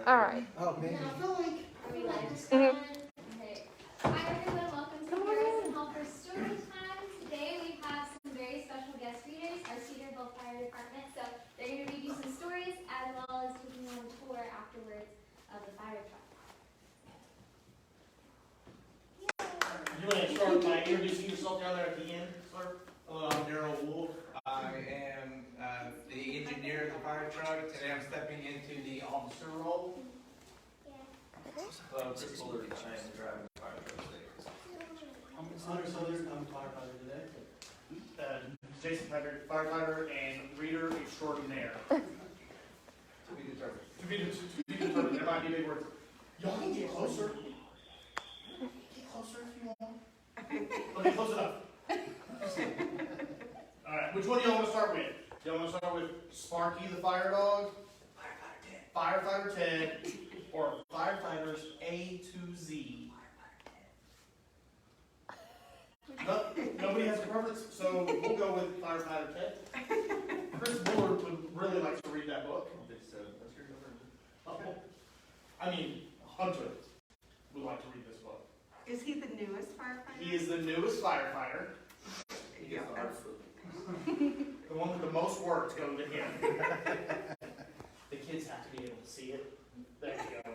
All right. Oh, man. I feel like. Are we live? Mhm. Okay. Hi everyone, welcome to Harrison Hall for Storytime. Today we have some very special guest readers, our Cedar Fire Department. So they're going to read you some stories as well as taking you on a tour afterwards of the fire truck. You want to start by introducing yourself down there at the end, sir? Hello, I'm Daryl Wolf. I am the engineer of the fire truck. Today I'm stepping into the officer role. Chris Bullard, I am driving the fire truck today. I'm Hunter Southern, I'm a firefighter today. Jason Patrick, firefighter and reader extraordinaire. To be determined. To be determined. There might be big words. Y'all can get closer. Get closer if you want. Okay, close enough. Alright, which one do y'all want to start with? Do y'all want to start with Sparky the Fire Dog? Firefighter Ted. Or Firefighters A to Z? No, nobody has a preference, so we'll go with Firefighter Ted. Chris Bullard would really like to read that book. I mean, Hunter would like to read this book. Is he the newest firefighter? He is the newest firefighter. Yeah, that's... The one with the most work to go to him. The kids have to be able to see it. There you go.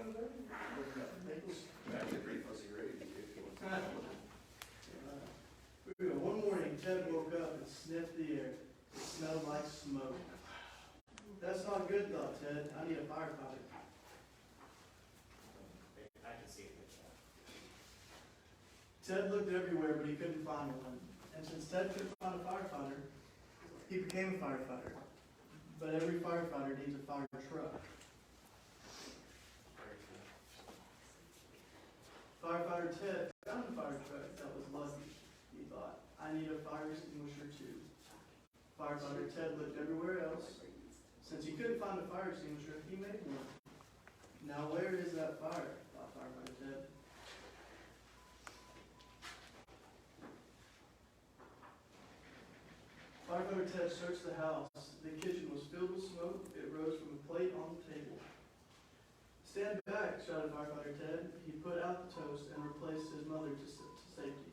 One morning, Ted woke up and sniffed the air. It smelled like smoke. That's not good, thought Ted. I need a firefighter. I can see it. Ted looked everywhere, but he couldn't find one. And since Ted couldn't find a firefighter, he became a firefighter. But every firefighter needs a fire truck. Firefighter Ted found a fire truck that was lucky. He thought, I need a fire extinguisher too. Firefighter Ted looked everywhere else. Since he couldn't find a fire extinguisher, he made one. Now where is that fire? Thought Firefighter Ted. Firefighter Ted searched the house. The kitchen was filled with smoke. It rose from a plate on the table. Stand back, shouted Firefighter Ted. He put out the toast and replaced his mother to safety.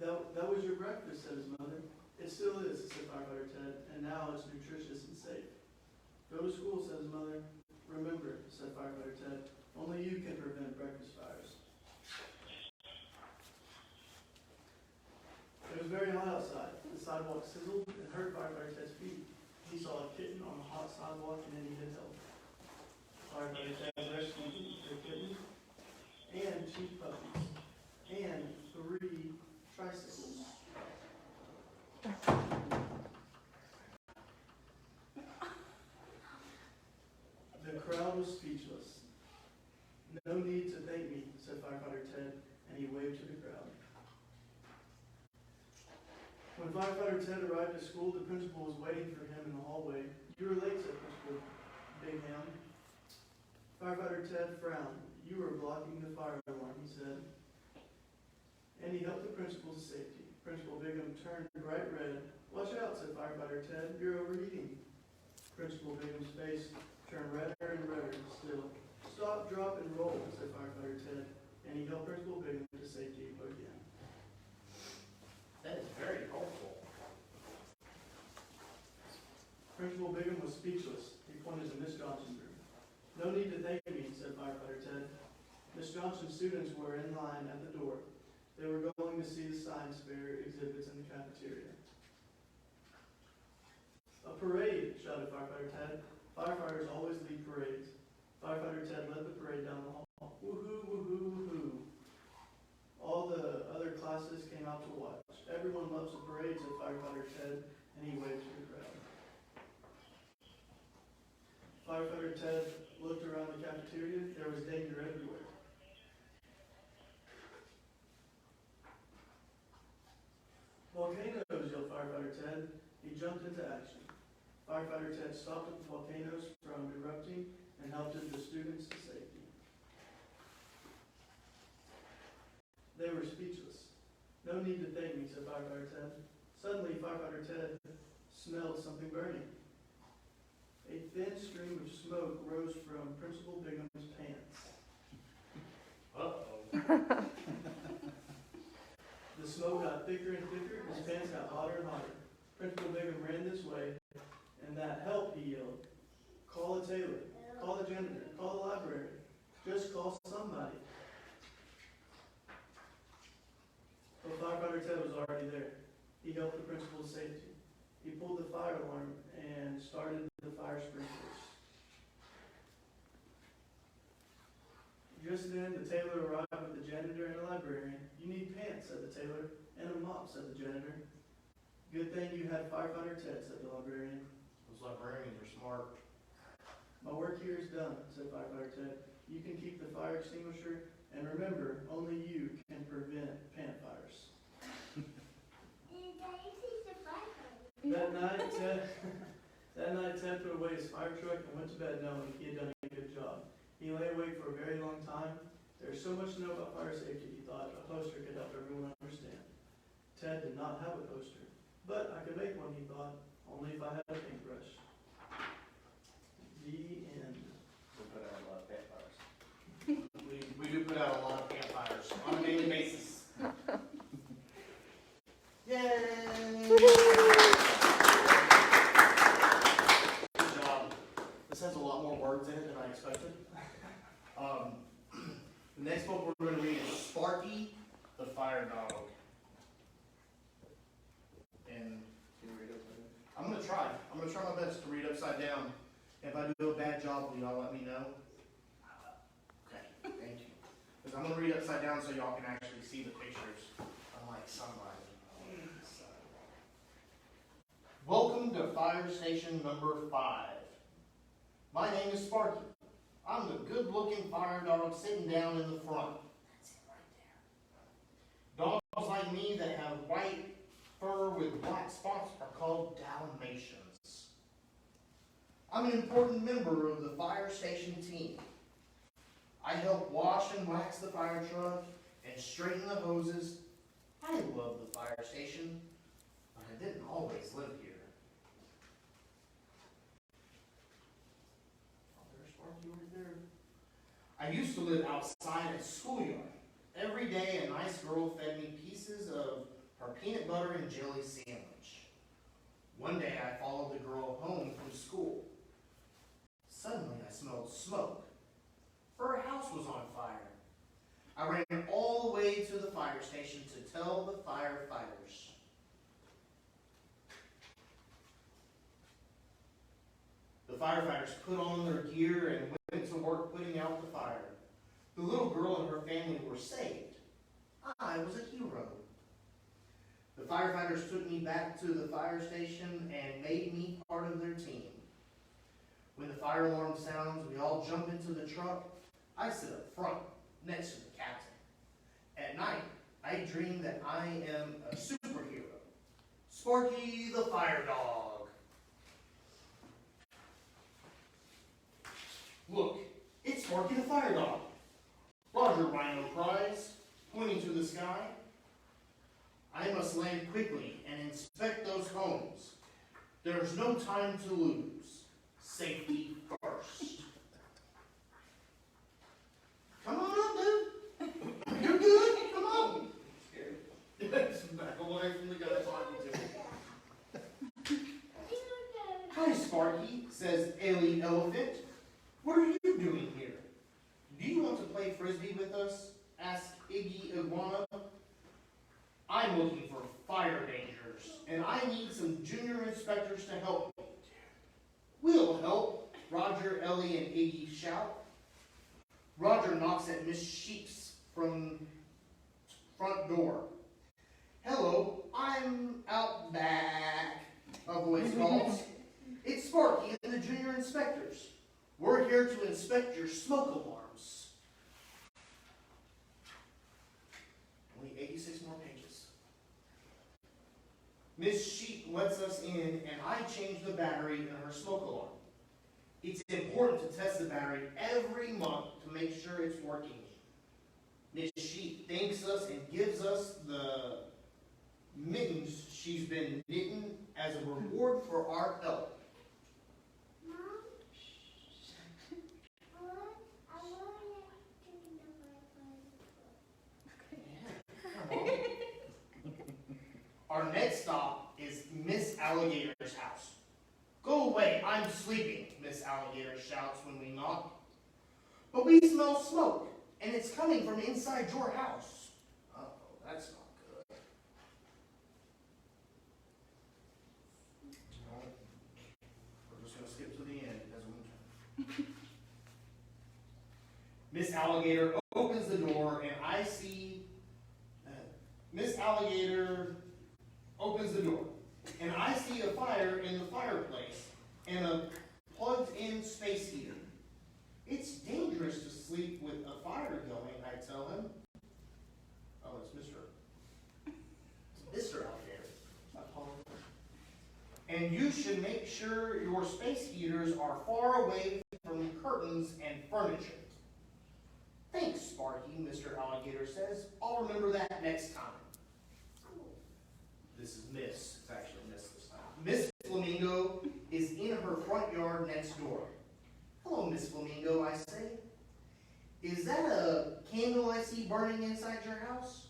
That was your breakfast, said his mother. It still is, said Firefighter Ted, and now it's nutritious and safe. Go to school, said his mother. Remember, said Firefighter Ted, only you can prevent breakfast fires. It was very hot outside. The sidewalk sizzled and hurt Firefighter Ted's feet. He saw a kitten on a hot sidewalk and it needed help. Firefighter Ted rescued the kitten and 2 puppies and 3 tricycles. The crowd was speechless. No need to thank me, said Firefighter Ted, and he waved to the crowd. When Firefighter Ted arrived at school, the principal was waiting for him in the hallway. You were late, said Principal Bingham. Firefighter Ted frowned. You were blocking the fire alarm, he said. And he helped the principal to safety. Principal Bingham turned bright red. Watch out, said Firefighter Ted. You're overheating. Principal Bingham's face turned redder and redder still. Stop, drop, and roll, said Firefighter Ted. And he helped Principal Bingham to safety again. That is very helpful. Principal Bingham was speechless. He pointed to Miss Johnson's room. No need to thank me, said Firefighter Ted. Miss Johnson's students were in line at the door. They were going to see the science fair exhibits in the cafeteria. A parade, shouted Firefighter Ted. Firefighters always lead parades. Firefighter Ted led the parade down the hall. Woohoo, woohoo, woohoo. All the other classes came out to watch. Everyone loves a parade, said Firefighter Ted, and he waved to the crowd. Firefighter Ted looked around the cafeteria. There was danger everywhere. Volcanoes, yelled Firefighter Ted. He jumped into action. Firefighter Ted stopped the volcanoes from erupting and helped the students to safety. They were speechless. No need to thank me, said Firefighter Ted. Suddenly, Firefighter Ted smelled something burning. A thin stream of smoke rose from Principal Bingham's pants. Uh-oh. The smoke got thicker and thicker, his pants got hotter and hotter. Principal Bingham ran this way, and that help, he yelled. Call a tailor, call the janitor, call the library. Just call somebody. But firefighter Ted was already there. He helped the principal to safety. He pulled the fire alarm and started the fire sprinklers. Just then, the tailor arrived with the janitor and a librarian. You need pants, said the tailor, and a mop, said the janitor. Good thing you had firefighter Ted, said the librarian. Those librarians are smart. My work here is done, said firefighter Ted. You can keep the fire extinguisher, and remember, only you can prevent pant fires. That night, Ted put away his fire truck and went to bed knowing he had done a good job. He lay awake for a very long time. There's so much to know about fire safety, he thought a poster could help everyone understand. Ted did not have a poster, but I could make one, he thought, only if I had a paintbrush. The end. We put out a lot of campfires. We do put out a lot of campfires on a daily basis. Yay! Good job. This has a lot more words in it than I expected. The next book we're going to read is Sparky the Fire Dog. And Can you read upside down? I'm going to try. I'm going to try my best to read upside down. If I do a bad job, will y'all let me know? Okay, thank you. Because I'm going to read upside down so y'all can actually see the pictures, unlike somebody. Welcome to Fire Station number 5. My name is Sparky. I'm the good-looking fire dog sitting down in the front. That's it right there. Dogs like me that have white fur with black spots are called Dalmatians. I'm an important member of the fire station team. I help wash and wax the fire truck and straighten the hoses. I love the fire station, but I didn't always live here. Oh, there's Sparky right there. I used to live outside at schoolyard. Every day a nice girl fed me pieces of her peanut butter and jelly sandwich. One day I followed the girl home from school. Suddenly I smelled smoke. Her house was on fire. I ran all the way to the fire station to tell the firefighters. The firefighters put on their gear and went to work putting out the fire. The little girl and her family were saved. I was a hero. The firefighters took me back to the fire station and made me part of their team. When the fire alarm sounds, we all jump into the truck. I sit up front, next to the captain. At night, I dream that I am a superhero. Sparky the Fire Dog. Look, it's Sparky the Fire Dog. Roger, Rhino cries, pointing to the sky. I must land quickly and inspect those homes. There's no time to lose. Safety first. Come on up, dude. You're good. Come on. Scared. Back away from the guy talking to me. Hi, Sparky, says Ellie Elephant. What are you doing here? Do you want to play frisbee with us? Asked Iggy Iguana. I'm looking for fire dangers, and I need some junior inspectors to help me. We'll help, Roger, Ellie, and Iggy shout. Roger knocks at Miss Sheep's from front door. Hello, I'm out back, a voice calls. It's Sparky and the junior inspectors. We're here to inspect your smoke alarms. Only 86 more pages. Miss Sheep lets us in, and I change the battery in her smoke alarm. It's important to test the battery every month to make sure it's working. Miss Sheep thanks us and gives us the mittens she's been knitting as a reward for our help. Come on. Our next stop is Miss Alligator's house. Go away, I'm sleeping, Miss Alligator shouts when we knock. But we smell smoke, and it's coming from inside your house. Uh-oh, that's not good. No, we're just going to skip to the end. It doesn't matter. Miss Alligator opens the door, and I see... Miss Alligator opens the door, and I see a fire in the fireplace and a plugged-in space heater. It's dangerous to sleep with a fire going, I tell him. Oh, it's Mr. Alligator. I apologize. And you should make sure your space heaters are far away from curtains and furniture. Thanks, Sparky, Mr. Alligator says. I'll remember that next time. This is Miss. It's actually Miss this time. Miss Flamingo is in her front yard next door. Hello, Miss Flamingo, I say. Is that a candle I see burning inside your house?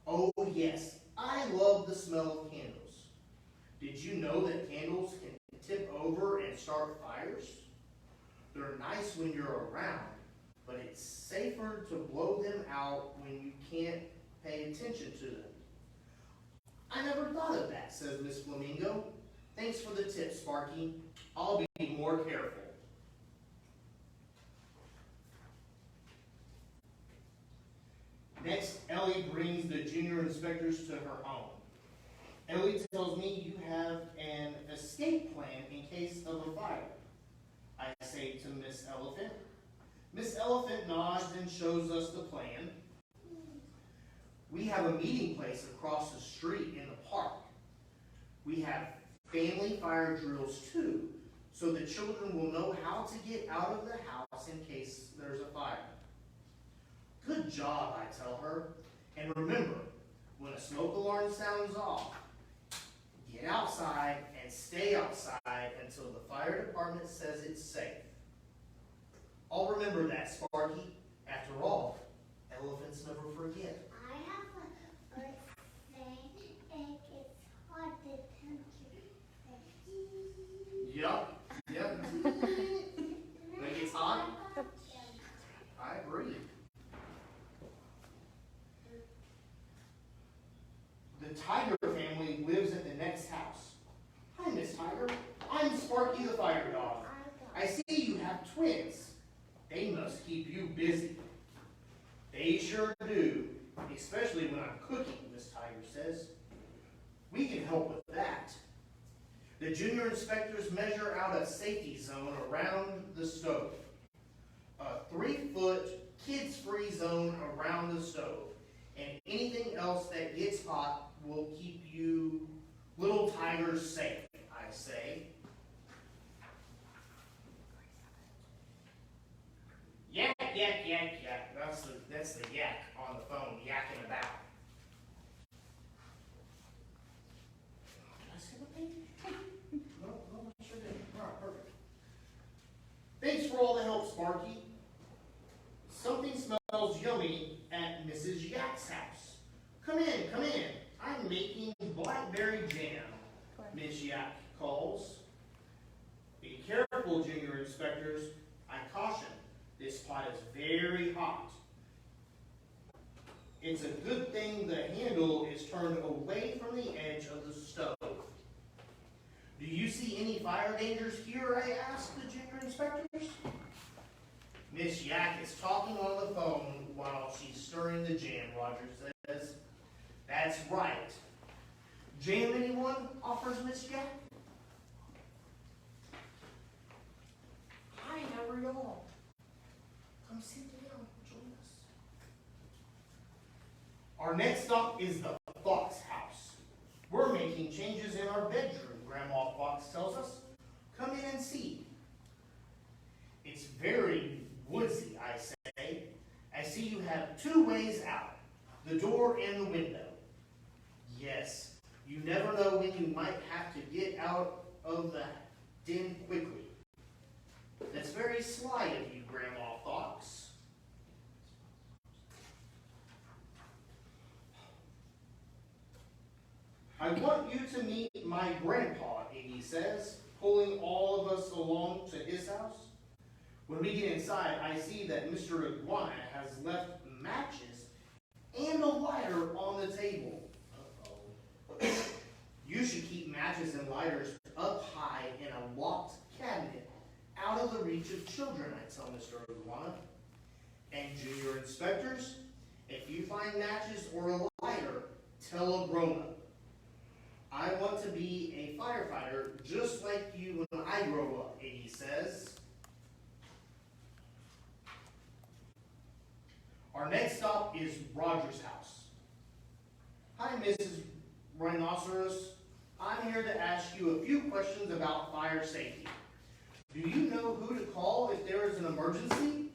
Oh, yes. I love the smell of candles. Did you know that candles can tip over and start fires? They're nice when you're around, but it's safer to blow them out when you can't pay attention to them. I never thought of that, says Miss Flamingo. Thanks for the tip, Sparky. I'll be more careful. Next, Ellie brings the junior inspectors to her home. Ellie tells me you have an escape plan in case of a fire. I say to Miss Elephant. Miss Elephant nods and shows us the plan. We have a meeting place across the street in the park. We have family fire drills too, so the children will know how to get out of the house in case there's a fire. Good job, I tell her. And remember, when a smoke alarm sounds off, get outside and stay outside until the fire department says it's safe. I'll remember that, Sparky. After all, elephants never forget. I have a thing, and it's hot to temperature. Yep. When it gets hot, I agree. The Tiger family lives at the next house. Hi, Miss Tiger. I'm Sparky the Fire Dog. I see you have twins. They must keep you busy. They sure do, especially when I'm cooking, Miss Tiger says. We can help with that. The junior inspectors measure out a safety zone around the stove. A 3-foot kids-free zone around the stove. And anything else that gets hot will keep you little tigers safe, I say. Yak, yak, yak, yak. That's the yak on the phone, yakking about. Did I skip a page? No, I sure did. All right, perfect. Thanks for all the help, Sparky. Something smells yummy at Mrs. Yak's house. Come in, come in. I'm making blackberry jam, Miss Yak calls. Be careful, junior inspectors. I caution. This pot is very hot. It's a good thing the handle is turned away from the edge of the stove. Do you see any fire dangers here, I asked the junior inspectors. Miss Yak is talking on the phone while she's stirring the jam, Roger says. That's right. Jam, anyone? Offers Miss Yak. Hi, how are y'all? Come sit down, join us. Our next stop is the Fox house. We're making changes in our bedroom, Grandma Fox tells us. Come in and see. It's very woodsy, I say. I see you have 2 ways out, the door and the window. Yes, you never know when you might have to get out of the dim quickly. That's very sly of you, Grandma Fox. I want you to meet my grandpa, Iggy says, pulling all of us along to his house. When we get inside, I see that Mr. Iguana has left matches and a lighter on the table. Uh-oh. You should keep matches and lighters up high in a locked cabinet, out of the reach of children, I tell Mr. Iguana. And junior inspectors, if you find matches or a lighter, tell a grown-up. I want to be a firefighter just like you when I grow up, Iggy says. Our next stop is Roger's house. Hi, Mrs. Rhinoceros. I'm here to ask you a few questions about fire safety. Do you know who to call if there is an emergency?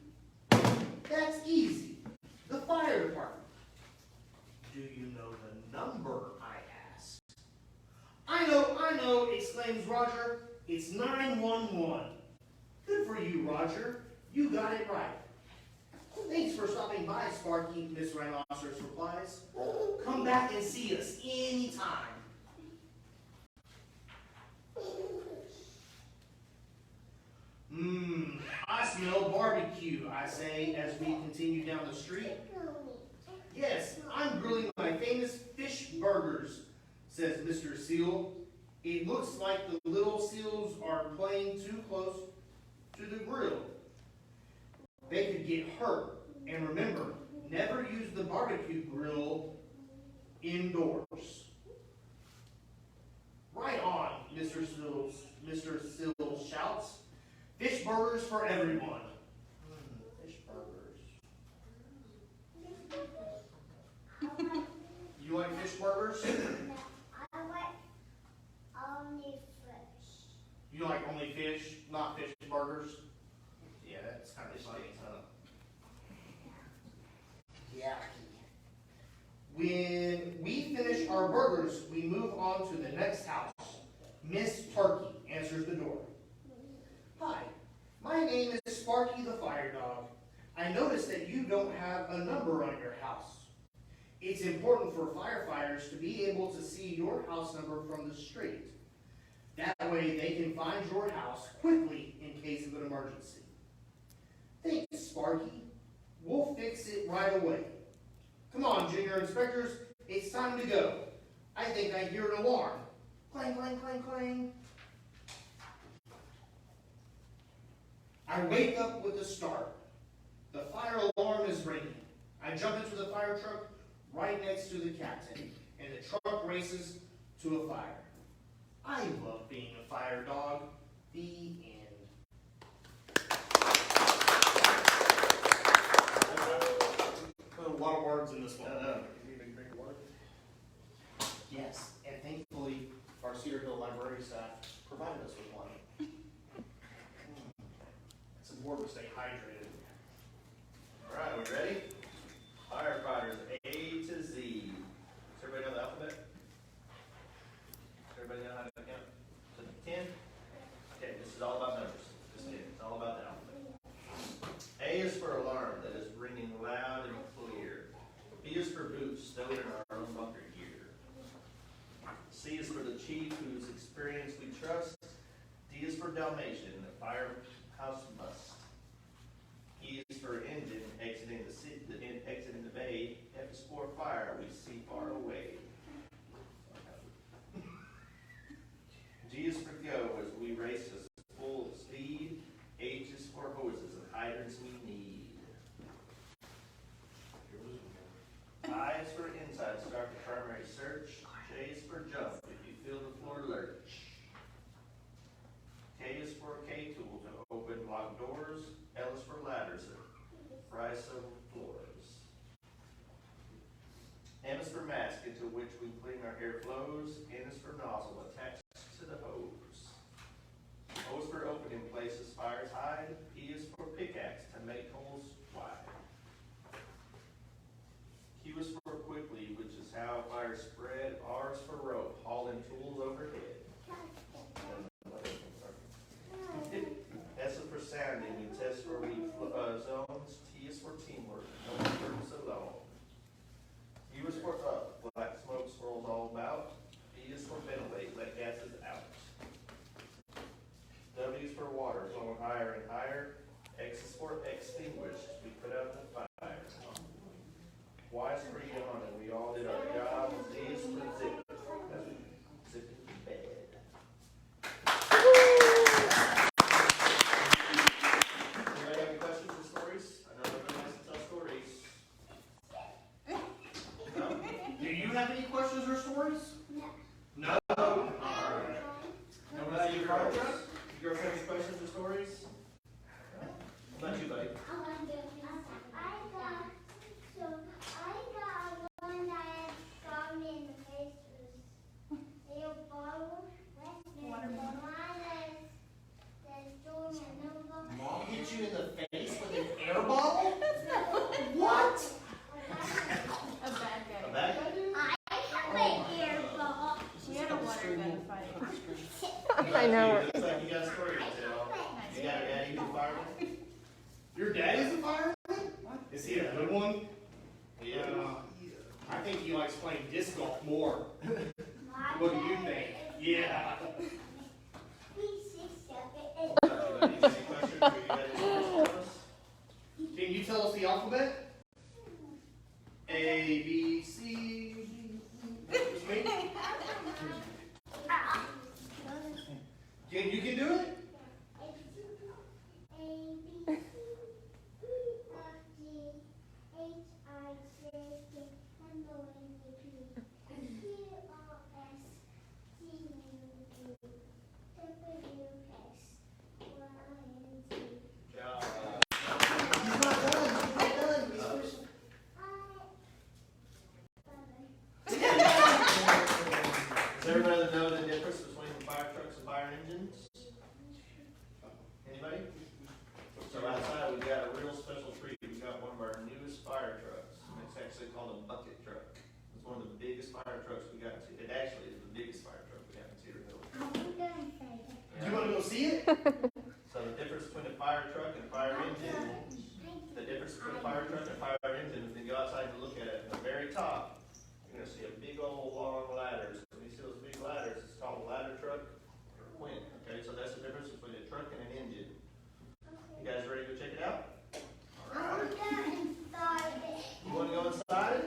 That's easy. The fire department. Do you know the number, I ask? I know, exclaims Roger. It's 911. Good for you, Roger. You got it right. Thanks for stopping by, Sparky, Miss Rhinoceros replies. Come back and see us anytime. I smell barbecue, I say as we continue down the street. Yes, I'm grilling my famous fish burgers, says Mr. Seal. It looks like the little seals are playing too close to the grill. They could get hurt. And remember, never use the barbecue grill indoors. Right on, Mr. Seal shouts. Fish burgers for everyone. Fish burgers. You like fish burgers? I like only fish. You like only fish, not fish burgers? Yeah, that's kind of funny, huh? Yeah. When we finish our burgers, we move on to the next house. Miss Turkey answers the door. Hi, my name is Sparky the Fire Dog. I noticed that you don't have a number on your house. It's important for firefighters to be able to see your house number from the street. That way they can find your house quickly in case of an emergency. Thanks, Sparky. We'll fix it right away. Come on, junior inspectors, it's time to go. I think I hear an alarm. Clang, clang, clang, clang. I wake up with a start. The fire alarm is ringing. I jump into the fire truck right next to the captain, and the truck races to a fire. I love being a fire dog. The end. A lot of words in this one. You need a drink of water? Yes, and thankfully our Cedar Hill library staff provided us with one. It's important to stay hydrated. All right, we ready? Firefighters, A to Z. Does everybody know the alphabet? Does everybody know how to count to 10? Okay, this is all about numbers. Just kidding. It's all about the alphabet. A is for alarm, that is ringing loud and clear. B is for boots, stowed in our own bunker gear. C is for the chief, whose experience we trust. D is for Dalmatian, the firehouse must. E is for engine, exiting the bay. F is for fire, we see far away. G is for go, as we race to full speed. H is for hoses and hydrants we need. I is for inside, start the primary search. J is for jump, if you feel the floor lurch. K is for K-tool, to open locked doors. L is for ladders, that rise over floors. M is for mask, into which we clean our air flows. N is for nozzle, attached to the hose. O is for opening places fires hide. P is for pickaxe, to make holes wide. Q is for quickly, which is how fire spread. R is for rope, hauling tools overhead. fight. I know. Looks like you got a story to tell. You got a daddy who's a fireman? Your daddy's a fireman? Is he a good one? Yeah. I think he likes playing disc golf more. What do you think? Yeah. Any questions for you guys? Can you tell us the alphabet? A, B, C, D, E. You can do it? Does everybody know the difference between fire trucks and fire engines? Anybody? So outside we got a real special treat. We got one of our newest fire trucks. It's actually called a bucket truck. It's one of the biggest fire trucks we got. It actually is the biggest fire truck we have in Cedar. You want to go see it? So the difference between a fire truck and a fire engine, the difference between a fire truck and a fire